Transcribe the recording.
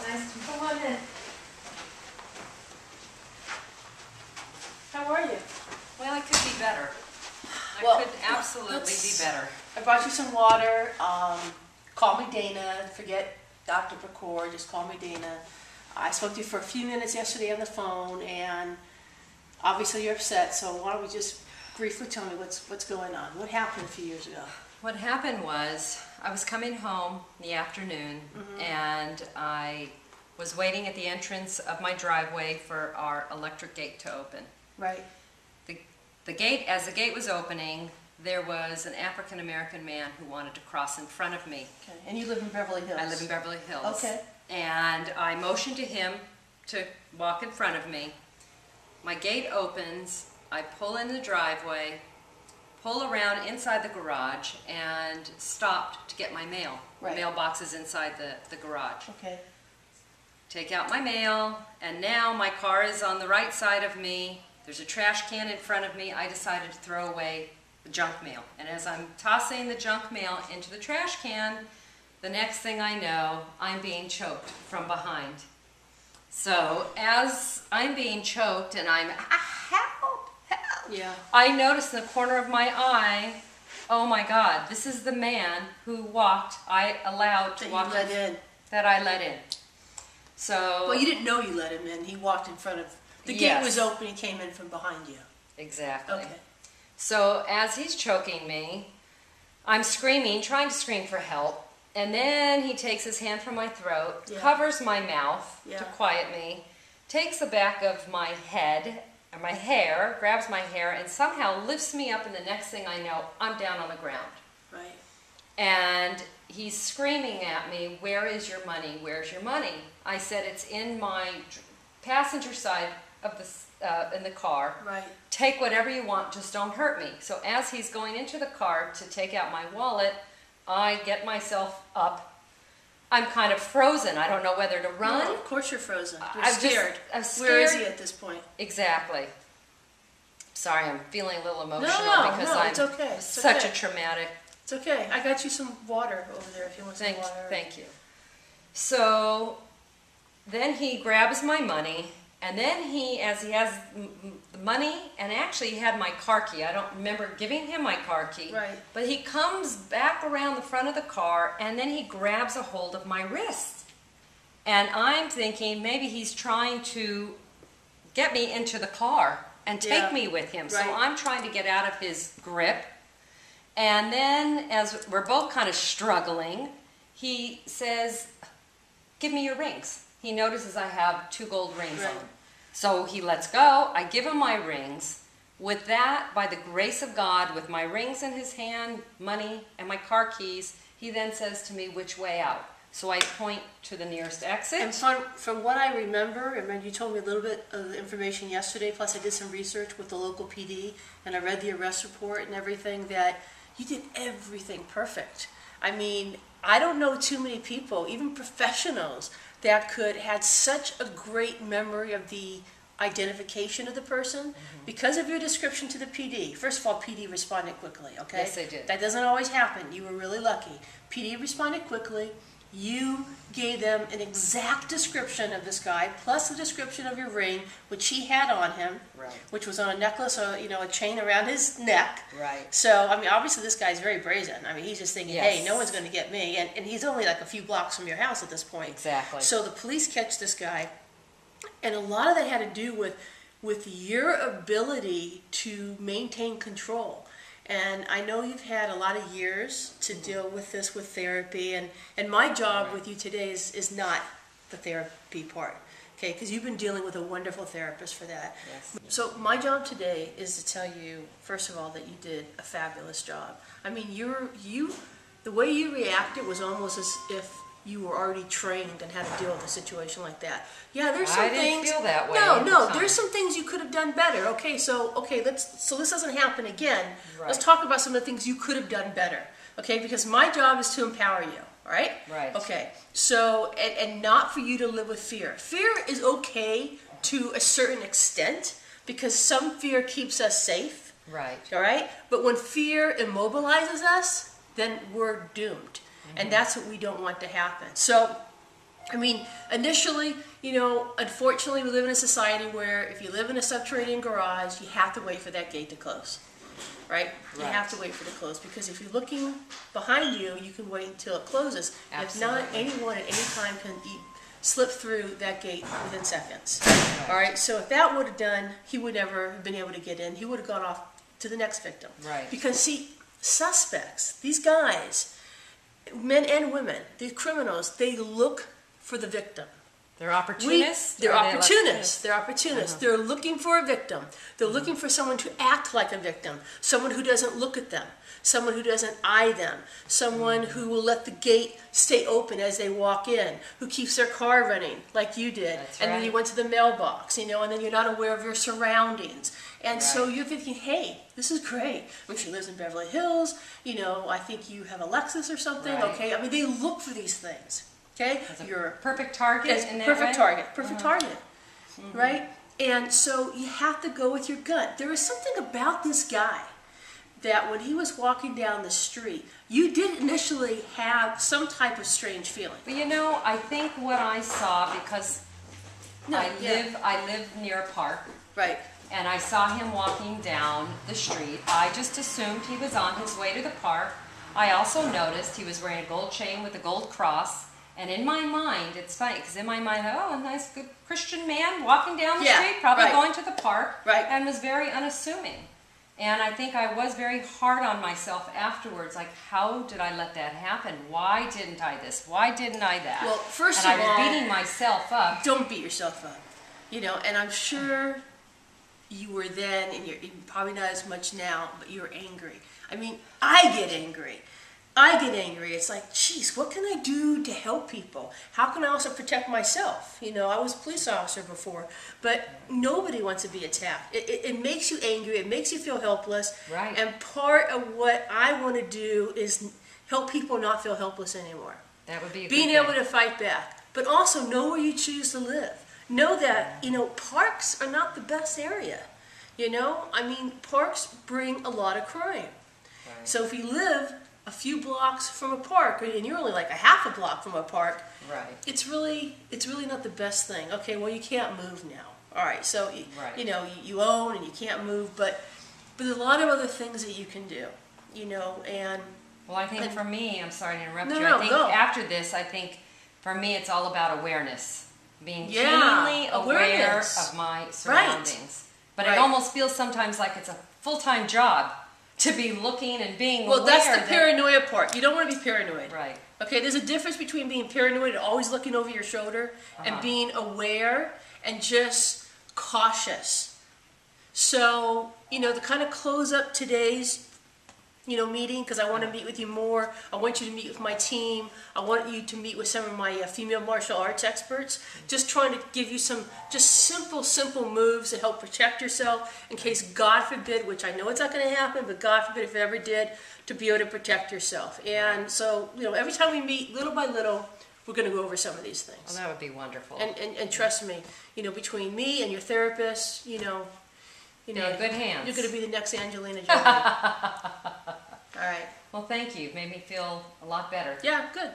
Nice to come on in. How are you? Well, I could be better. Well, I could absolutely be better. I brought you some water. Call me Dana. Forget Dr. Picore. Just call me Dana. I spoke to you for a few minutes yesterday on the phone, and obviously you're upset. So why don't we just briefly tell me what's going on? What happened a few years ago? What happened was I was coming home in the afternoon, and I was waiting at the entrance of my driveway for our electric gate to open. Right. The gate, as the gate was opening, there was an African-American man who wanted to cross in front of me. Okay. And you live in Beverly Hills? I live in Beverly Hills. Okay. And I motioned to him to walk in front of me. My gate opens, I pull in the driveway, pull around inside the garage, and stopped to get my mail. Right. The mailbox is inside the garage. Okay. Take out my mail, and now my car is on the right side of me. There's a trash can in front of me. I decided to throw away the junk mail. And as I'm tossing the junk mail into the trash can, the next thing I know, I'm being choked from behind. So as I'm being choked and I'm, help, help, Yeah. I noticed in the corner of my eye, oh my God, this is the man who I allowed to walk That you let in. That I let in. So. Well, you didn't know you let him in. He walked in front of. The gate was open. He came in from behind you. Exactly. Okay. So as he's choking me, I'm screaming, trying to scream for help, and then he takes his hand from my throat, covers my mouth to quiet me, takes the back of my head, or my hair, grabs my hair, and somehow lifts me up, and the next thing I know, I'm down on the ground. Right. And he's screaming at me, "Where is your money? Where's your money?" I said, "It's in my passenger side of in the car. Right. Take whatever you want, just don't hurt me." So as he's going into the car to take out my wallet, I get myself up. I'm kind of frozen. I don't know whether to run. No, of course you're frozen. You're I'm scared. I'm scared. Where is he at this point? Exactly. Sorry, I'm feeling a little emotional because it's okay. It's such okay. a traumatic. It's okay. I got you some water over there if you want some water. Thank you. So then he grabs my money, and then as he has the money, and actually he had my car key. I don't remember giving him my car key. Right. But he comes back around the front of the car, and then he grabs a hold of my wrist. And I'm thinking maybe he's trying to get me into the car and take me with him. So I'm trying to get out of his grip. And then as we're both kind of struggling, he says, "Give me your rings." He notices I have 2 gold rings on. So he lets go. I give him my rings. With that, by the grace of God, with my rings in his hand, money, and my car keys, he then says to me, "Which way out?" So I point to the nearest exit. And from what I remember, you told me a little bit of the information yesterday, plus I did some research with the local PD, and I read the arrest report and everything, that you did everything perfect. I mean, I don't know too many people, even professionals, that had such a great memory of the identification of the person because of your description to the PD. First of all, PD responded quickly, okay? Yes, they did. That doesn't always happen. You were really lucky. PD responded quickly. You gave them an exact description of this guy, plus the description of your ring, which he had on him, which was on a necklace, or a chain around his neck. Right. So, obviously this guy's very brazen. He's just thinking, hey, no one's going to get me. And he's only like a few blocks from your house at this point. Exactly. So the police catch this guy, and a lot of that had to do with your ability to maintain control. And I know you've had a lot of years to deal with this with therapy, and my job with you today is not the therapy part, okay? Because you've been dealing with a wonderful therapist for that. Yes. So my job today is to tell you, first of all, that you did a fabulous job. The way you reacted was almost as if you were already trained on how to deal with a situation like that. Yeah, there's some things. I didn't feel that way. No, there's some things you could have done better. Okay, so this doesn't happen again. Right. Let's talk about some of the things you could have done better. Okay, because my job is to empower you. All right. Right. Okay. So and not for you to live with fear. Fear is okay to a certain extent because some fear keeps us safe. Right. All right. But when fear immobilizes us, then we're doomed. And that's what we don't want to happen. So I mean, initially, you know, unfortunately, we live in a society where if you live in a subterranean garage, you have to wait for that gate to close, right? You have to wait for it to close, because if you're looking behind you, you can wait until it closes. Absolutely. If not, anyone at any time can slip through that gate within seconds. All right, so if that would have done, he would never have been able to get in. He would have gone off to the next victim. Right. Because, see, suspects, these guys, men and women, these criminals, they look for the victim. They're opportunists? They're Or opportunists. They're opportunists. Uh-huh. They're looking for a victim. They're looking for someone to act like a victim, someone who doesn't look at them, someone who doesn't eye them, someone who will let the gate stay open as they walk in, who keeps their car running like you did. That's and then right. you went to the mailbox, you know, and then you're not aware of your surroundings. And so Right. you're thinking, hey, this is great. I mean, she lives in Beverly Hills, you know, I think you have a Lexus or something, Right. okay? I mean, they look for these things, okay? As a You're perfect target Yes, in that perfect way? target, perfect target, right? And so you have to go with your gut. There was something about this guy that when he was walking down the street, you did initially have some type of strange feeling. But you know, I think what I saw, because No, I live near a park, Right, and I saw him walking down the street. I just assumed he was on his way to the park. I also noticed he was wearing a gold chain with a gold cross. And in my mind, it's funny, because in my mind, oh, a nice, good Christian man walking down the Yeah, street, probably right. going to the park, Right. and was very unassuming. And I think I was very hard on myself afterwards, like, how did I let that happen? Why didn't I this? Why didn't I that? Well, first and of I was all, beating myself up. don't beat yourself up. You know, and I'm sure you were then, and you're probably not as much now, but you were angry. I mean, I get angry. It's like, geez, what can I do to help people? How can I also protect myself? You know, I was a police officer before, but nobody wants to be attacked. It makes you angry. It makes you feel helpless. Right. And part of what I want to do is help people not feel helpless anymore. That would be a Being good able thing. to fight back, but also know where you choose to live. Know that, you know, parks are not the best area. You know, I mean, parks bring a lot of crime. Right. So if you live a few blocks from a park, and you're only like a half a block from a park, Right. it's really not the best thing. Okay, well, you can't move now. All right, so Right. you know, you own and you can't move, but there's a lot of other things that you can do. You know, and Well, I think for me, I'm sorry to interrupt No, you. no, I think go. after this, I think for me, it's all about awareness. Being Yeah, keenly aware awareness. of my surroundings. But Right. it almost feels sometimes like it's a full-time job to be looking and being well, aware. that's the that- paranoia part. You don't want to be paranoid. Right. Okay, there's a difference between being paranoid and always looking over your shoulder and Uh-huh. being aware and just cautious. So, you know, to kind of close up today's, you know, meeting, because I want to meet with you more. I want you to meet with my team. I want you to meet with some of my female martial arts experts. Just trying to give you some just simple moves to help protect yourself in case, God forbid, which I know it's not going to happen, but God forbid if it ever did, to be able to protect yourself. And so, you know, every time we meet, little by little, we're going to go over some of these things. Well, that would be wonderful. And trust me, you know, between me and your therapist, you know, You're in good hands. You're going to be the next Angelina Jolie. All right. Well, thank you. It made me feel a lot better. Yeah, good.